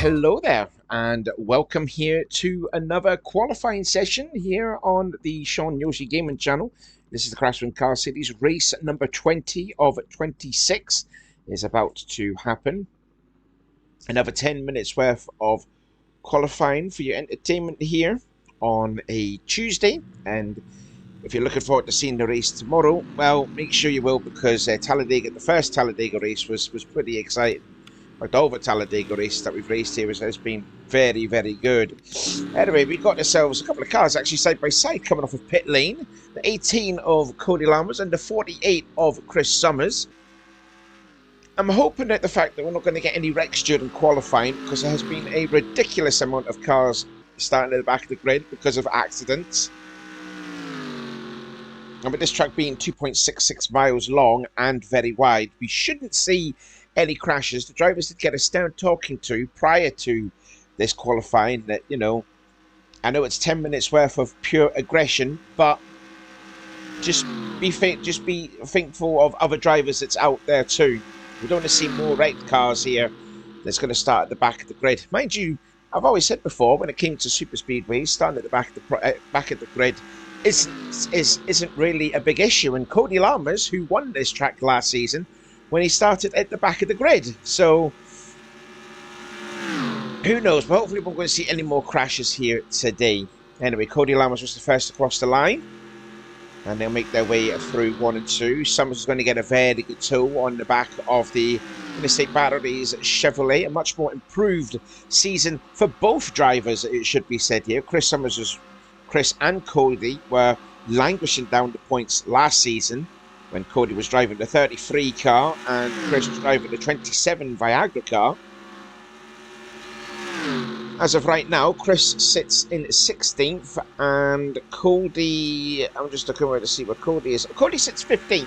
Hello there, and welcome here to another qualifying session here on the Sean Yoshi Gaming channel. This is the Craftsman Car Series. Race number 20 of 26 is about to happen. Another 10 minutes worth of qualifying for your entertainment here on a Tuesday. And if you're looking forward to seeing the race tomorrow, well, make sure you will, because Talladega, the first Talladega race was pretty exciting. Like all the Talladega races that we've raced here has been very, very good. Anyway, we got ourselves a couple of cars actually side by side coming off of pit lane. The 18 of Cody Lammers and the 48 of Chris Summers. I'm hoping that the fact that we're not going to get any wrecks during qualifying, because there has been a ridiculous amount of cars starting at the back of the grid because of accidents. And with this track being 2.66 miles long and very wide, we shouldn't see any crashes. The drivers did get us down talking to prior to this qualifying that, you know, I know it's 10 minutes worth of pure aggression, but just be thankful of other drivers that's out there too. We don't want to see more wrecked cars here that's going to start at the back of the grid. Mind you, I've always said before, when it came to super speedways, starting at the back of the grid isn't really a big issue. And Cody Lammers, who won this track last season, when he started at the back of the grid. So, who knows? But hopefully we're going to see any more crashes here today. Anyway, Cody Lammers was the first to cross the line. And they'll make their way through 1 and 2. Summers is going to get a very good tow on the back of the Interstate Batteries Chevrolet. A much more improved season for both drivers, it should be said here. Chris and Cody were languishing down the points last season, when Cody was driving the 33 car and Chris was driving the 27 Viagra car. As of right now, Chris sits in 16th and Cody, I'm just looking around to see where Cody is. Cody sits 15th,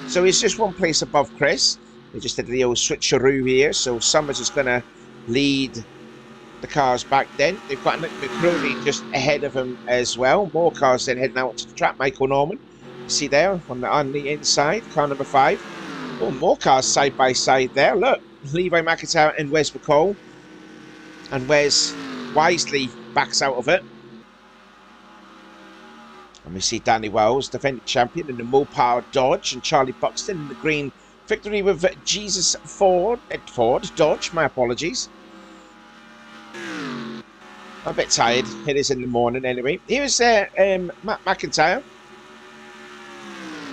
so he's just one place above Chris. They just did the old switcheroo here, so Summers is going to lead the cars back then. They've got McCrory just ahead of him as well. More cars then heading out to the track. Michael Norman, see there on the inside, car number 5. Oh, more cars side by side there. Look, Levi McIntyre and Wes McCall. And Wes wisely backs out of it. And we see Danny Wells, defending champion, in the Mopar Dodge, and Charlie Buxton in the green victory with Jesus Ford Dodge, my apologies. I'm a bit tired. It is in the morning anyway. Here's Matt McIntyre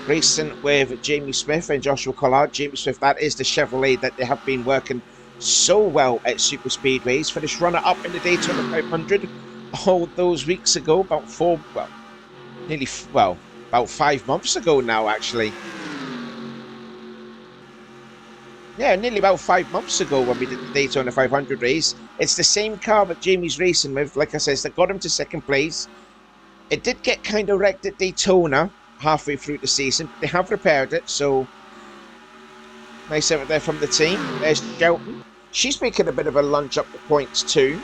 racing with Jamie Smith and Joshua Collard. Jamie Smith, that is the Chevrolet that they have been working so well at super speedways. Finished runner-up in the Daytona 500 all those weeks ago, about 5 months ago now, actually. Yeah, nearly about 5 months ago when we did the Daytona 500 race. It's the same car that Jamie's racing with, like I said, that got him to second place. It did get kind of wrecked at Daytona halfway through the season, but they have repaired it, so nice effort there from the team. There's Shelton. She's making a bit of a lunge up the points too.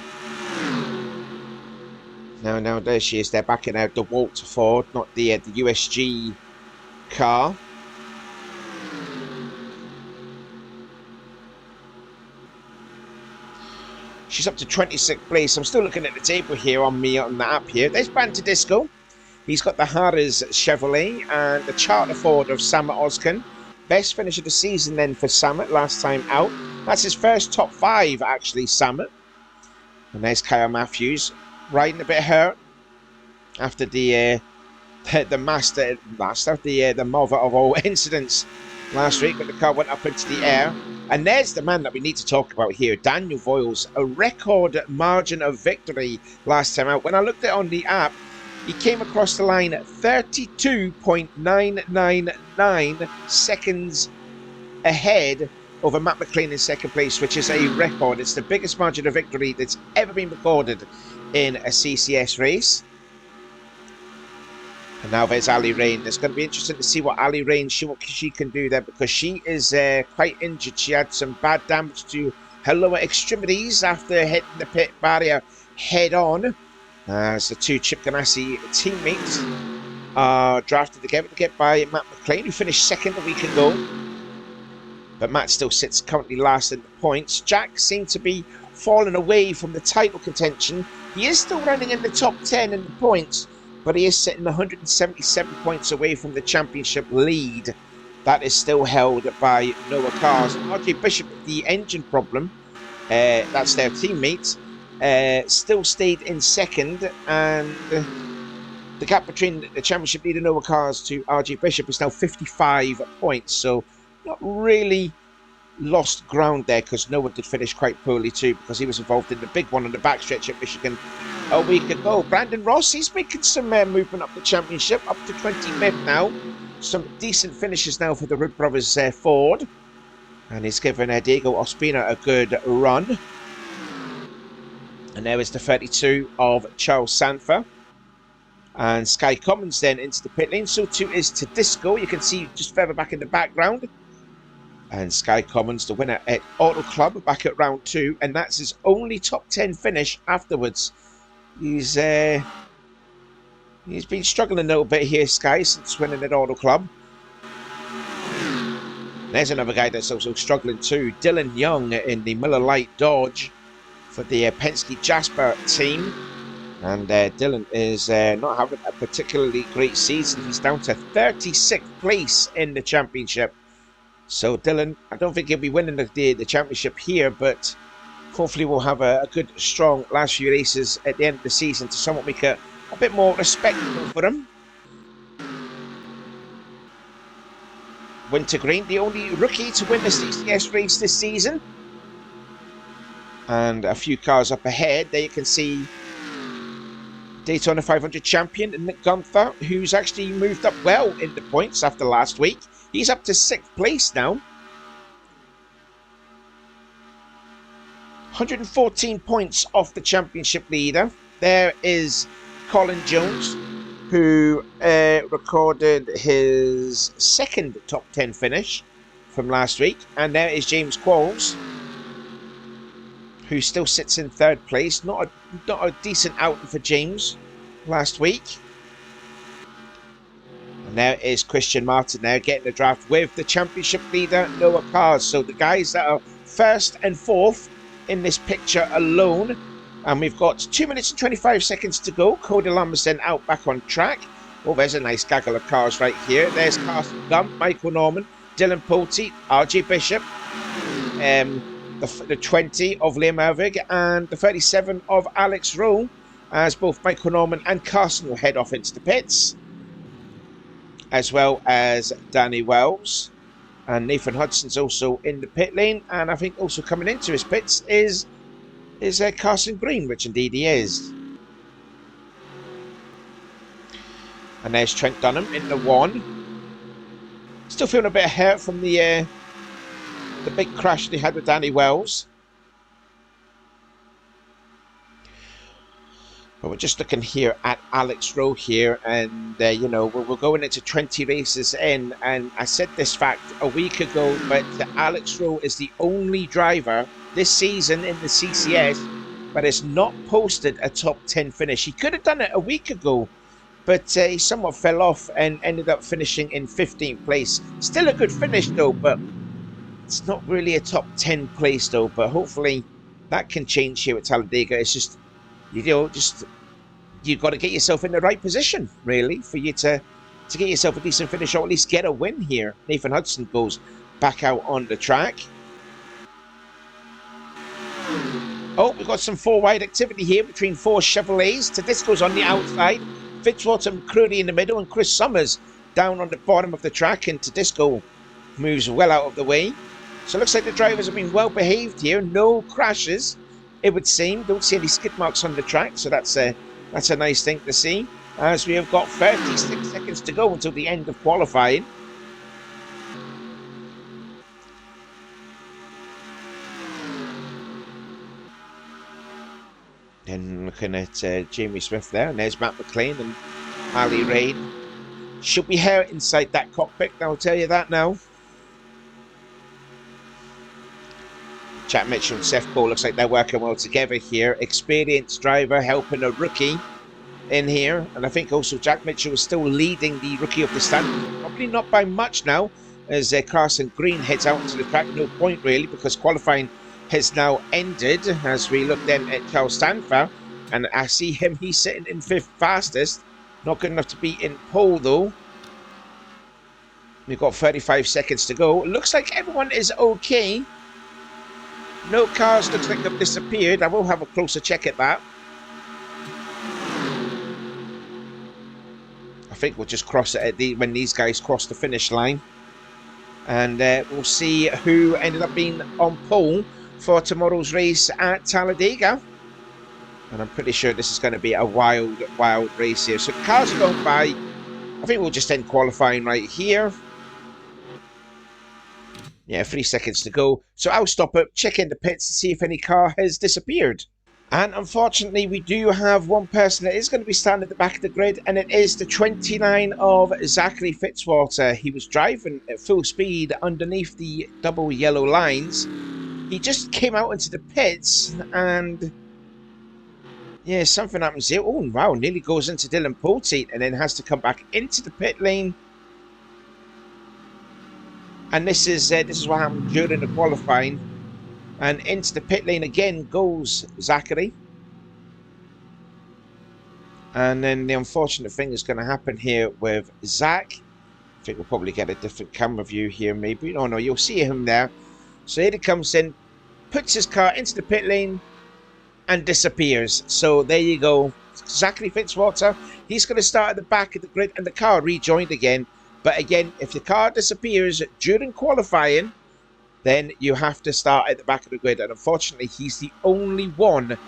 Now there she is. They're backing out the Walter Ford, not the USG car. She's up to 26th place. I'm still looking at the table here on the app here. There's Banter Disco. He's got the Harris Chevrolet and the Charter Ford of Sam Oskin. Best finish of the season then for Samet last time out. That's his first top 5 actually, Samet. And there's Kyle Matthews riding a bit hurt after the mother of all incidents last week, but the car went up into the air. And there's the man that we need to talk about here, Daniel Voiles, a record margin of victory last time out. When I looked at it on the app, he came across the line at 32.999 seconds ahead over Matt McLean in second place, which is a record. It's the biggest margin of victory that's ever been recorded in a CCS race. And now there's Ali Rain. It's going to be interesting to see what Ali Rain, what she can do there, because she is quite injured. She had some bad damage to her lower extremities after hitting the pit barrier head on. As the two Chip Ganassi teammates are drafted together to get by Matt McLean, who finished second a week ago. But Matt still sits currently last in the points. Jack seemed to be fallen away from the title contention. He is still running in the top 10 in the points, but he is sitting 177 points away from the championship lead. That is still held by Noah Cars. RJ Bishop, the engine problem, that's their teammate, still stayed in second, and the gap between the championship leader Noah Cars to RJ Bishop is now 55 points. So not really lost ground there, because Noah did finish quite poorly too, because he was involved in the big one on the backstretch at Michigan a week ago. Brandon Ross, he's making some movement up the championship, up to 25th now. Some decent finishes now for the Rudd brothers Ford, and he's given Diego Ospina a good run. And there is the 32 of Charles Sanfer. And Sky Commons then into the pit lane. So too is Tedisco. You can see just further back in the background. And Sky Commons, the winner at Auto Club, back at round 2. And that's his only top 10 finish afterwards. He's been struggling a little bit here, Sky, since winning at Auto Club. There's another guy that's also struggling too. Dylan Young in the Miller Lite Dodge for the Penske Jasper team. And Dylan is not having a particularly great season. He's down to 36th place in the championship. So Dylan, I don't think he'll be winning the championship here, but hopefully we'll have a good, strong last few races at the end of the season to somewhat make a bit more respectable for him. Wintergreen, the only rookie to win the CCS race this season. And a few cars up ahead. There you can see Daytona 500 champion Nick Gunther, who's actually moved up well in the points after last week. He's up to 6th place now. 114 points off the championship leader. There is Colin Jones, who recorded his 2nd top 10 finish from last week. And there is James Qualls, who still sits in 3rd place. Not a decent outing for James last week. And there is Christian Martin there getting the draft with the championship leader Noah Cars. So the guys that are 1st and 4th in this picture alone. And we've got 2 minutes and 25 seconds to go. Cody Lumberson out back on track. Oh, there's a nice gaggle of cars right here. There's Carson Gump, Michael Norman, Dylan Pulte, RJ Bishop, the 20 of Liam Ervig, and the 37 of Alex Rowe, as both Michael Norman and Carson will head off into the pits, as well as Danny Wells. And Nathan Hudson's also in the pit lane, and I think also coming into his pits is Carson Green, which indeed he is. And there's Trent Dunham in the 1. Still feeling a bit of hurt from the big crash they had with Danny Wells. But we're just looking here at Alex Rowe here, and you know, we're going into 20 races in, and I said this fact a week ago, but Alex Rowe is the only driver this season in the CCS that has not posted a top 10 finish. He could have done it a week ago, but he somewhat fell off and ended up finishing in 15th place. Still a good finish though, but it's not really a top 10 place though. But hopefully that can change here at Talladega. It's just, you know, you've got to get yourself in the right position, really, for you to get yourself a decent finish, or at least get a win here. Nathan Hudson goes back out on the track. Oh, we've got some 4-wide activity here between 4 Chevrolets. Tedisco's on the outside, Fitzwater McCready in the middle, and Chris Summers down on the bottom of the track, and Tedisco moves well out of the way. So it looks like the drivers have been well behaved here. No crashes, it would seem. Don't see any skid marks on the track, so that's a nice thing to see. As we have got 36 seconds to go until the end of qualifying. And looking at Jamie Smith there, and there's Matt McLean and Ali Rain. Should be here inside that cockpit, I'll tell you that now. Jack Mitchell and Seth Cole, looks like they're working well together here. Experienced driver helping a rookie in here. And I think also Jack Mitchell is still leading the Rookie of the Stand. Probably not by much now, as Carson Green heads out into the track. No point really, because qualifying has now ended as we look then at Charles Stanfer, and I see him, he's sitting in 5th fastest. Not good enough to beat in pole though. We've got 35 seconds to go. Looks like everyone is okay. No cars looks like they've disappeared. I will have a closer check at that. I think we'll just cross it at when these guys cross the finish line. And we'll see who ended up being on pole for tomorrow's race at Talladega. And I'm pretty sure this is going to be a wild race here. So cars are going by. I think we'll just end qualifying right here. Yeah, 3 seconds to go. So I'll stop it, check in the pits to see if any car has disappeared. And unfortunately, we do have one person that is going to be standing at the back of the grid, and it is the 29 of Zachary Fitzwater. He was driving at full speed underneath the double yellow lines. He just came out into the pits, and yeah, something happens here. Oh, wow, nearly goes into Dylan Poteet, and then has to come back into the pit lane. And this is what happened during the qualifying. And into the pit lane again goes Zachary. And then the unfortunate thing is going to happen here with Zach. I think we'll probably get a different camera view here maybe. Oh no, you'll see him there. So here he comes in, puts his car into the pit lane and disappears. So there you go. Zachary Fitzwater, he's going to start at the back of the grid, and the car rejoined again. But again, if the car disappears during qualifying, then you have to start at the back of the grid. And unfortunately, he's the only one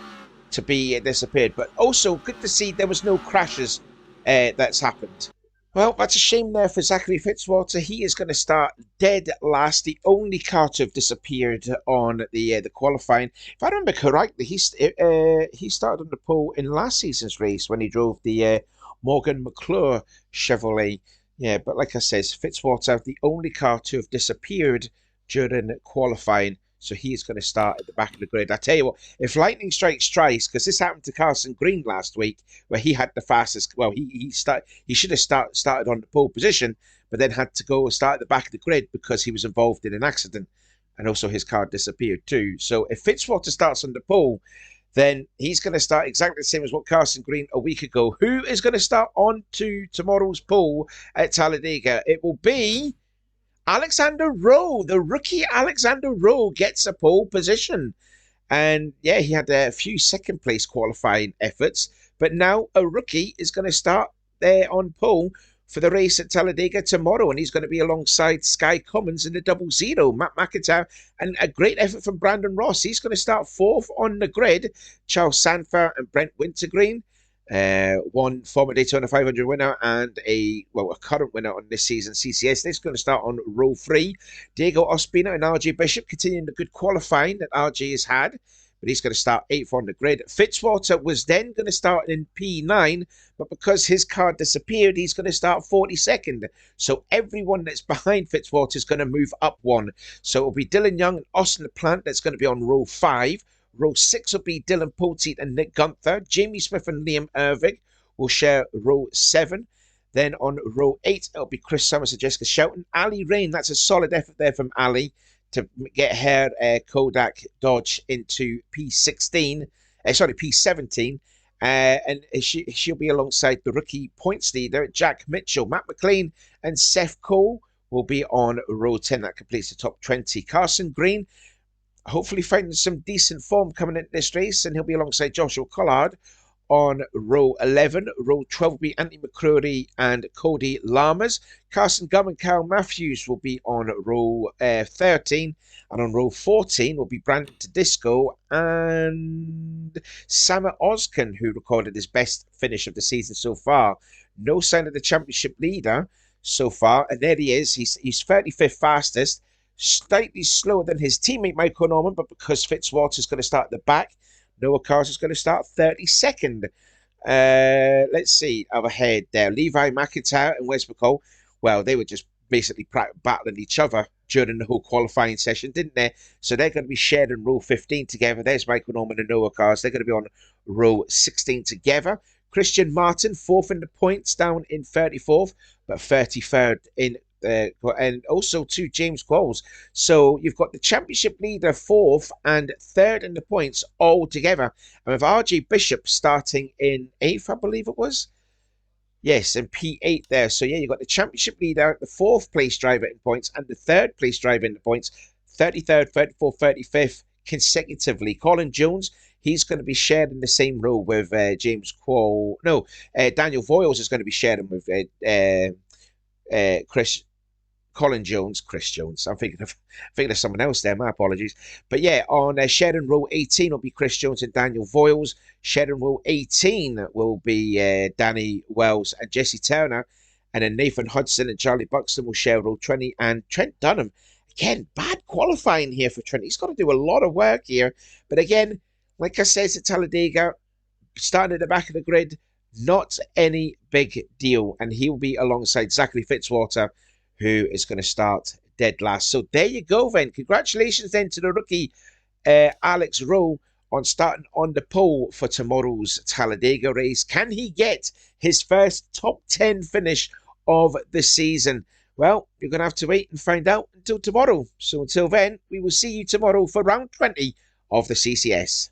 to be disappeared. But also, good to see there was no crashes that's happened. Well, that's a shame there for Zachary Fitzwater. He is going to start dead last, the only car to have disappeared on the qualifying. If I remember correctly, he started on the pole in last season's race when he drove the Morgan McClure Chevrolet. Yeah, but like I said, Fitzwater, the only car to have disappeared during qualifying, so he's going to start at the back of the grid. I tell you what, if lightning strikes twice, because this happened to Carson Green last week, where he had the fastest. Well, he should have started on the pole position, but then had to go start at the back of the grid because he was involved in an accident, and also his car disappeared too. So if Fitzwater starts on the pole, then he's going to start exactly the same as what Carson Green a week ago. Who is going to start on to tomorrow's pole at Talladega? It will be Alexander Rowe. The rookie Alexander Rowe gets a pole position. And yeah, he had a few second place qualifying efforts, but now a rookie is going to start there on pole for the race at Talladega tomorrow, and he's going to be alongside Sky Commons in the 00, Matt McIntyre, and a great effort from Brandon Ross. He's going to start 4th on the grid. Charles Sanfer and Brent Wintergreen, one former Daytona 500 winner and a current winner on this season CCS. They're going to start on row 3. Diego Ospina and RJ Bishop continuing the good qualifying that RJ has had, but he's going to start 8th on the grid. Fitzwater was then going to start in P9, but because his car disappeared, he's going to start 42nd. So everyone that's behind Fitzwater is going to move up one. So it'll be Dylan Young and Austin LaPlante that's going to be on row 5. Row 6 will be Dylan Poteet and Nick Gunther. Jamie Smith and Liam Irving will share row 7. Then on row 8, it'll be Chris Summers and Jessica Shelton. Ali Rain, that's a solid effort there from Ali to get her Kodak Dodge into P17. And she'll be alongside the rookie points leader, Jack Mitchell. Matt McLean and Seth Cole will be on row 10. That completes the top 20. Carson Green, hopefully finding some decent form coming into this race, and he'll be alongside Joshua Collard on row 11. Row 12 will be Anthony McCrory and Cody Lammers. Carson Gum and Kyle Matthews will be on row 13. And on row 14 will be Brandon Tedisco and Sammer Oskin, who recorded his best finish of the season so far. No sign of the championship leader so far. And there he is. He's 35th fastest. Slightly slower than his teammate Michael Norman, but because Fitzwater is going to start at the back, Noah Cars is going to start 32nd. Let's see, overhead there. Levi McIntyre and Wes McCall, well, they were just basically battling each other during the whole qualifying session, didn't they? So they're going to be shared in row 15 together. There's Michael Norman and Noah Cars. They're going to be on row 16 together. Christian Martin, 4th in the points, down in 34th, but 33rd in and also to James Qualls. So you've got the championship leader 4th and 3rd in the points all together. And with RJ Bishop starting in 8th, I believe it was. Yes, and P8 there. So yeah, you've got the championship leader, the 4th place driver in points, and the 3rd place driver in the points, 33rd, 34th, 35th consecutively. Colin Jones, he's going to be sharing the same row with James Quall. No, Daniel Voiles is going to be sharing with Chris Chris Jones. I'm thinking of someone else there. My apologies. But yeah, on Sheridan Row 18 will be Chris Jones and Daniel Voiles. Sheridan Row 18 will be Danny Wells and Jesse Turner. And then Nathan Hudson and Charlie Buxton will share Row 20. And Trent Dunham, again, bad qualifying here for Trent. He's got to do a lot of work here. But again, like I said at Talladega, starting at the back of the grid, not any big deal. And he'll be alongside Zachary Fitzwater, who is going to start dead last. So there you go then. Congratulations then to the rookie Alex Rowe on starting on the pole for tomorrow's Talladega race. Can he get his first top 10 finish of the season? Well, you're going to have to wait and find out until tomorrow. So until then, we will see you tomorrow for round 20 of the CCS.